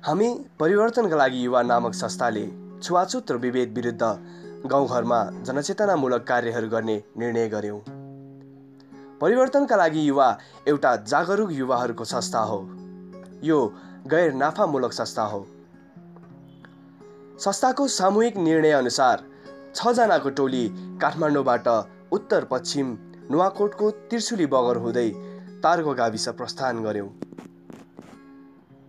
हामी परिवर्तनका लागि युवा नामक संस्थाले छुवाछुत र विभेद विरुद्ध गाउँघरमा जनचेतनामूलक कार्यहरू गर्ने निर्णय गर्यौं। परिवर्तनका लागि युवा एउटा जागरुक युवाहरूको संस्था हो। यो गैर नाफामूलक संस्था हो। संस्थाको सामूहिक निर्णय अनुसार 6 जनाको टोली काठमाडौँबाट उत्तर पश्चिम नुवाकोटको त्रिशुली बगर हुँदै तारुका गाविस प्रस्थान गर्यौं।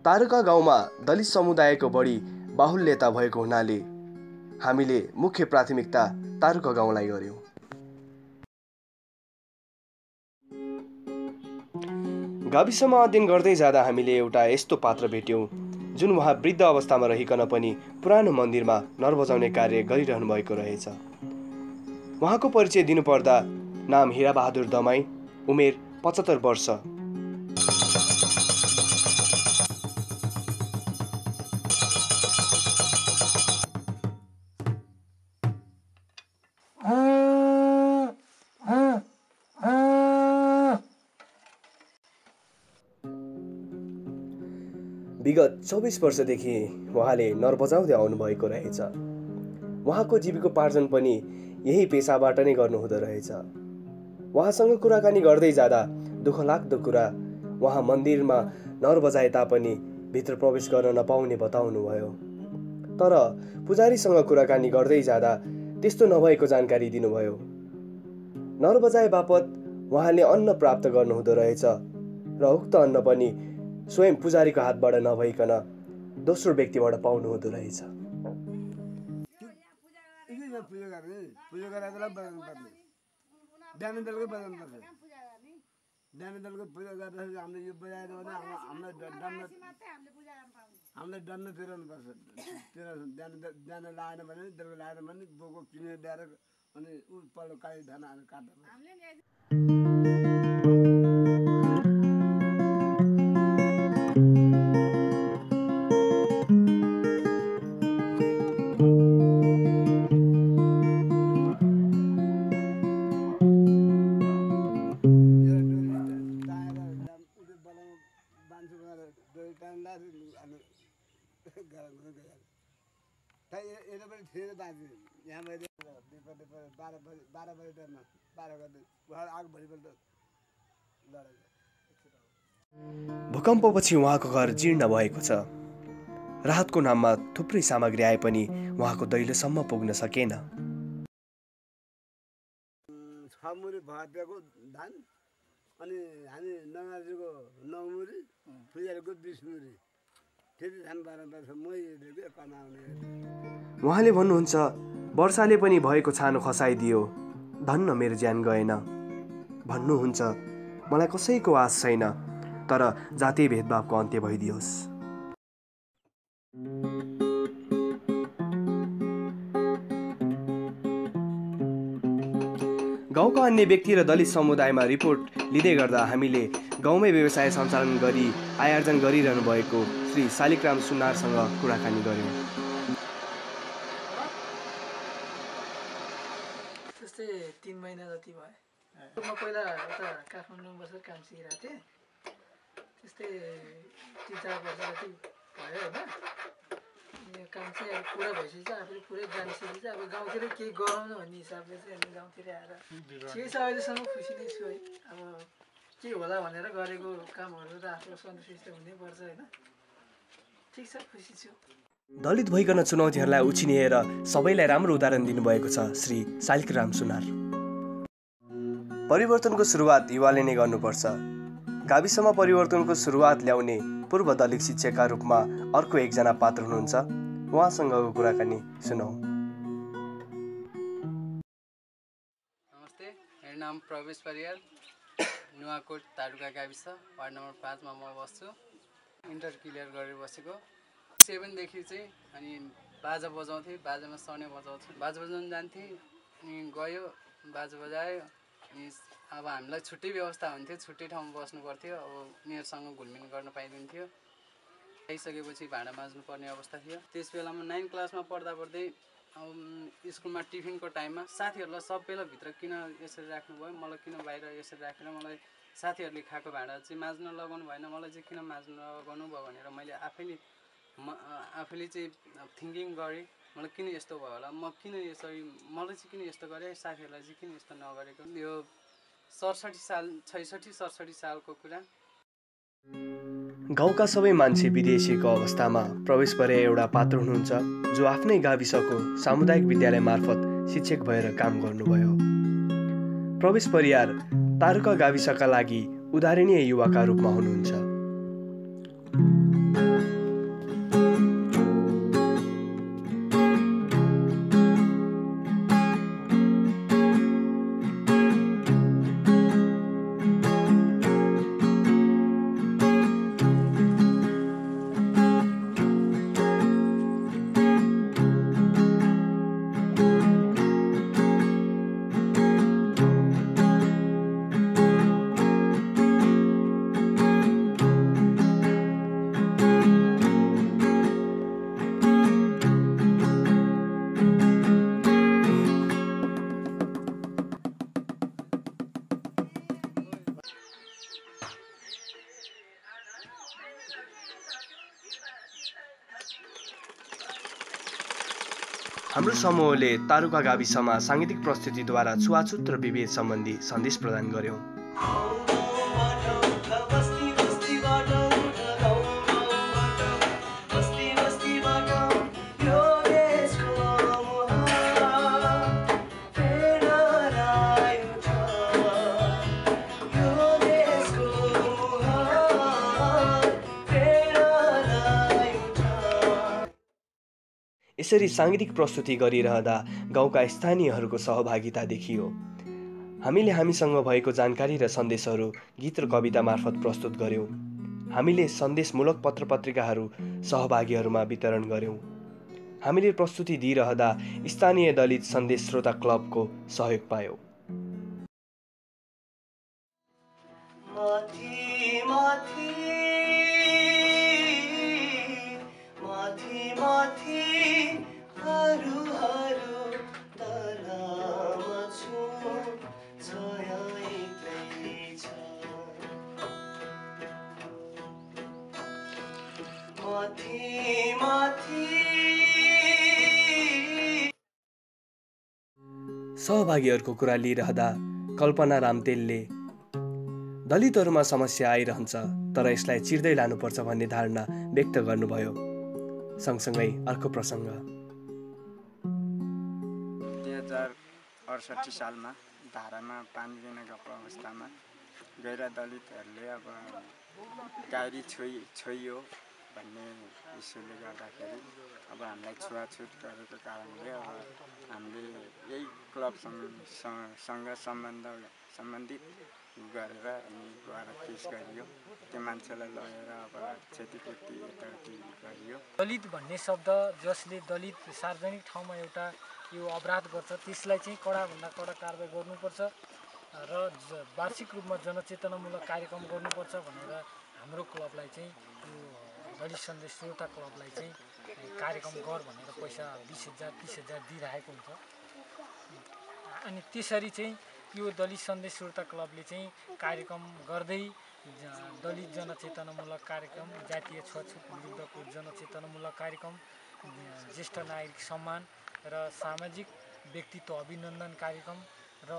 तारुका गाउँमा दलित समुदायको बढी बाहुल्यता भएको हुनाले हामीले मुख्य प्राथमिकता तारुका गाउँलाई गर्यौं। गाविसमा अध्ययन गर्दै जाँदा हामीले एउटा यस्तो पात्र भेट्यौं जुन उहाँ वृद्ध अवस्थामा रहिकन पनि पुरानो मन्दिरमा नर बजाउने कार्य गरिरहनु भएको रहेछ। उहाँको परिचय दिनुपर्दा नाम हिराबहादुर दमाई, उमेर 75 वर्ष। विगत 24 वर्षदेखि उहाँले नर बजाउँदै आउनुभएको रहेछ। उहाँको जीविकोपार्जन पनि यही पेसाबाट नै गर्नुहुँदो रहेछ। उहाँसँग कुराकानी गर्दै जाँदा दुःखलाग्दो कुरा, उहाँ मन्दिरमा नर बजाए तापनि भित्र प्रवेश गर्न नपाउने बताउनुभयो। तर पुजारीसँग कुराकानी गर्दै जाँदा त्यस्तो नभएको जानकारी दिनुभयो। नर बजाए बापत उहाँले अन्न प्राप्त गर्नुहुँदो रहेछ र उक्त अन्न पनि स्वयं पुजारीको हातबाट नभइकन दोस्रो व्यक्तिबाट पाउनुहुँदो रहेछ। भूकम्पपछि उहाँको घर जीर्ण भएको छ। राहतको नाममा थुप्रै सामग्री आए पनि उहाँको दैलोसम्म पुग्न सकेन। उहाँले भन्नुहुन्छ, वर्षाले पनि भएको छानो खसाइदियो, धन्न मेरो ज्यान गएन। भन्नुहुन्छ, मलाई कसैको आश छैन, तर जातीय भेदभावको अन्त्य भइदियोस्। गाउँका अन्य व्यक्ति र दलित समुदायमा रिपोर्ट लिँदै गर्दा हामीले गाउँमै व्यवसाय सञ्चालन गरी आयार्जन गरिरहनु भएको श्री शालिग्राम सुनारसँग कुराकानी गर्यौं। त्यस्तै 3 महिना जति भयो। म पहिला उता काठमाडौँमा बसेर काम सिकिरहेको थिएँ। त्यस्तै 3-4 वर्ष जति भयो होइन। यो काम चाहिँ अब पुरा भइसकेपछि चाहिँ आफूले पुरै जानिसकेपछि चाहिँ अब गाउँतिर केही गराउनु भन्ने हिसाबले चाहिँ हामी गाउँतिर आएर ठिकै छ, अहिलेसम्म खुसी नै छु है। अब के होला भनेर गरेको कामहरू त आफूलाई सन्तुष्ट हुनैपर्छ होइन। ठिक छ, खुसी छु। दलित भइकन चुनौतीहरूलाई उछिनिएर सबैलाई राम्रो उदाहरण दिनुभएको छ श्री शालिग्राम सुनार। परिवर्तनको सुरुवात युवाले नै गर्नुपर्छ। गाविसमा परिवर्तनको सुरुवात ल्याउने पूर्व दलित शिक्षकका रूपमा अर्को एकजना पात्र हुनुहुन्छ। उहाँसँगको कुराकानी सुनौ। नमस्ते, मेरो नाम प्रवेश परियार, नुवाकोट तारुका गाविस वार्ड नम्बर 5 मा म बस्छु। इन्टर क्लियर गरेर बसेको। 7 देखि चाहिँ अनि बाजा बजाउँथेँ, बाजामा सने बजाउँछु, बाजा बजाउन जान्थेँ। अनि गयो बाजा बजायो। अनि अब हामीलाई छुट्टै व्यवस्था हुन्थ्यो, छुट्टै ठाउँमा बस्नु पर्थ्यो। अब उनीहरूसँग घुलमिल गर्न पाइदिन्थ्यो। आइसकेपछि भाँडा माझ्नु पर्ने अवस्था थियो। त्यस बेलामा 9 क्लासमा पढ्दा पढ्दै स्कुलमा टिफिनको टाइममा साथीहरूलाई सबैलाई भित्र किन यसरी राख्नुभयो, मलाई किन बाहिर यसरी राखेर मलाई साथीहरूले खाएको भाँडा चाहिँ माझ्न लगाउनु भएन, मलाई चाहिँ किन माझ्न लगाउनु भयो भनेर मैले आफैले आफूले चाहिँ थिङ्किङ गरेँ मलाई किन यस्तो भयो होला, म किन यसरी, मलाई चाहिँ किन यस्तो गरेँ, साथीहरूलाई चाहिँ किन यस्तो नगरेको। यो 66-67 सालको कुरा। गाउँका सबै मान्छे विदेशीको अवस्थामा प्रवेश परे एउटा पात्र हुनुहुन्छ जो आफ्नै गाविसको सामुदायिक विद्यालय मार्फत शिक्षक भएर काम गर्नुभयो। प्रवेश परियार तारुका गाविसका लागि उदाहरणीय युवाका रूपमा हुनुहुन्छ। हाम्रो समूहले तारुका गाविसमा साङ्गीतिक प्रस्तुतिद्वारा छुवाछुत र विभेद सम्बन्धी सन्देश प्रदान गर्यौं। यसरी साङ्गीतिक प्रस्तुति गरिरहँदा गाउँका स्थानीयहरूको सहभागिता देखियो। हामीले हामीसँग भएको जानकारी र सन्देशहरू गीत र कविता मार्फत प्रस्तुत गर्यौं। हामीले सन्देशमूलक पत्रपत्रिकाहरू सहभागीहरूमा वितरण गर्यौं। हामीले प्रस्तुति दिइरहँदा स्थानीय दलित सन्देश श्रोता क्लबको सहयोग पायौं। सहभागीहरूको कुरा लिइरहँदा कल्पना रामतेलले दलितहरूमा समस्या आइरहन्छ तर यसलाई चिर्दै लानुपर्छ भन्ने धारणा व्यक्त गर्नुभयो। सँगसँगै अर्को प्रसङ्ग 2068 सालमा धारामा पानी दिन गएको अवस्थामा गैर दलितहरूले अब गाडी छोइयो भन्ने इस्युले गर्दाखेरि अब हामीलाई छुवाछुत गरेको कारणले अब हामीले यही क्लबसँग सम्बन्धित गरेर अनि गएर केस गरियो। त्यो मान्छेलाई लगेर अब क्षतिपूर्ति यताउति गरियो। दलित भन्ने शब्द जसले दलित सार्वजनिक ठाउँमा एउटा यो अपराध गर्छ त्यसलाई चाहिँ कडाभन्दा कडा कारबाही गर्नुपर्छ र वार्षिक रूपमा जनचेतनामूलक कार्यक्रम गर्नुपर्छ भनेर हाम्रो क्लबलाई चाहिँ यो दलित सन्देश श्रोता क्लबलाई चाहिँ कार्यक्रम गर भनेर पैसा 20,000 30,000 दिइरहेको हुन्छ। अनि त्यसरी चाहिँ यो दलित सन्देश श्रोता क्लबले चाहिँ कार्यक्रम गर्दै दलित जनचेतनामूलक कार्यक्रम, जातीय छुवाछुत विरुद्धको जनचेतनामूलक कार्यक्रम, ज्येष्ठ नागरिक सम्मान र सामाजिक व्यक्तित्व अभिनन्दन कार्यक्रम र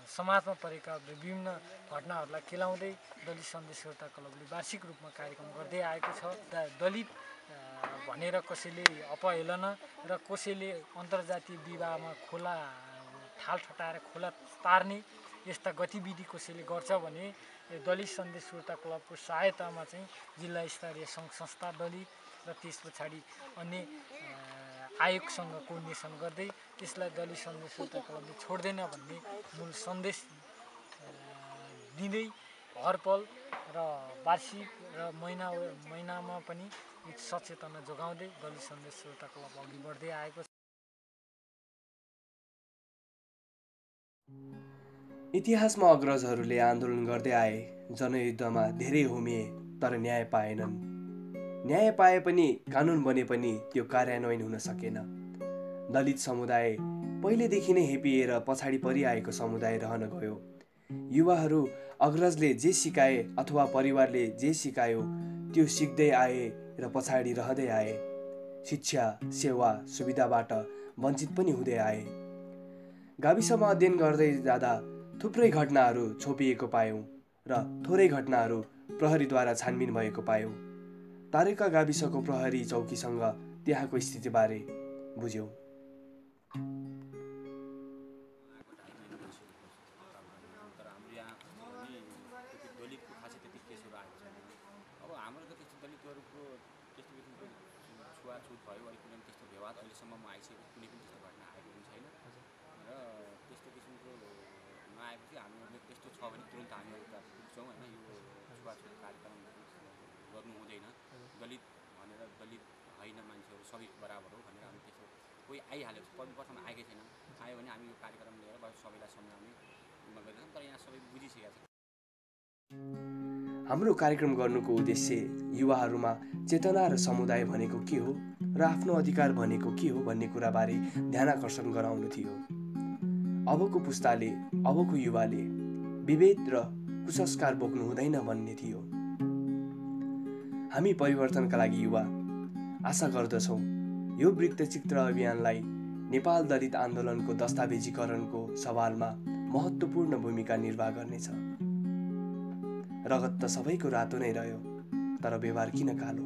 समाजमा परेका विभिन्न घटनाहरूलाई केलाउँदै दलित सन्देश श्रोता क्लबले वार्षिक रूपमा कार्यक्रम गर्दै आएको छ। दलित भनेर कसैले अपहेलना र कसैले अन्तर्जातीय विवाहमा खोला ठाल ठटाएर खोला तार्ने यस्ता गतिविधि कसैले गर्छ भने दलित सन्देश श्रोता क्लबको सहायतामा चाहिँ जिल्ला स्तरीय सङ्घ संस्था दलित र त्यस पछाडि अन्य आयोगसँग कोर्डिनेसन गर्दै त्यसलाई दलित सन्देश श्रोता क्लबले छोड्दैन भन्ने मूल सन्देश दिँदै हरपल र वार्षिक र महिनामा पनि सचेतना जोगाउँदै दलित सन्देश श्रोता क्लब अघि बढ्दै आएको छ। इतिहासमा अग्रजहरूले आन्दोलन गर्दै आए, जनयुद्धमा धेरै होमिए तर न्याय पाएनन्। न्याय पाए पनि कानुन बने पनि त्यो कार्यान्वयन हुन सकेन। दलित समुदाय पहिलेदेखि नै हेपिएर पछाडि परिआएको समुदाय रहन गयो। युवाहरू अग्रजले जे सिकाए अथवा परिवारले जे सिकायो त्यो सिक्दै आए र पछाडि रहँदै आए। शिक्षा, सेवा, सुविधाबाट वञ्चित पनि हुँदै आए। गाविसमा अध्ययन गर्दै जाँदा थुप्रै घटनाहरू छोपिएको पायौँ र थोरै घटनाहरू प्रहरीद्वारा छानबिन भएको पायौँ। तारुका गाविसको प्रहरी चौकीसँग त्यहाँको स्थितिबारे बुझ्यौँ। दलितको खासै त्यति केसहरू आएको छैन। अब हाम्रो त त्यस्तो दलितहरूको त्यस्तो किसिमको छुवाछुत भयो अलिक कुनै त्यस्तो व्यवहार अहिलेसम्म आइसकेको कुनै पनि त्यस्तो घटना आएको पनि छैन र त्यस्तो किसिमको नआएपछि हामीहरूले त्यस्तो छ भने तुरन्त हामीहरू त पुग्छौँ होइन। यो छुवाछुत कार्यक्रम गर्नु हुँदैन, दलित भनेर दलित होइन मान्छेहरू सबै बराबर हो भनेर हामी त्यस्तो कोही आइहाल्यो प्रथम आएकै छैन। आयो भने हामी यो कार्यक्रम लिएर बस सबैलाई सम्झाउने गरिरहेछौँ। तर यहाँ सबै बुझिसकेका छन्। हाम्रो कार्यक्रम गर्नुको उद्देश्य युवाहरूमा चेतना र समुदाय भनेको के हो र आफ्नो अधिकार भनेको के हो भन्ने कुराबारे ध्यानाकर्षण गराउनु थियो। अबको पुस्ताले, अबको युवाले विभेद र कुसंस्कार बोक्नु हुँदैन भन्ने थियो। हामी परिवर्तनका लागि युवा आशा गर्दछौँ यो वृत्तचित्र अभियानलाई नेपाल दलित आन्दोलनको दस्तावेजीकरणको सवालमा महत्त्वपूर्ण भूमिका निर्वाह गर्नेछ। रगत त सबैको रातो नै रह्यो, तर व्यवहार किन कालो?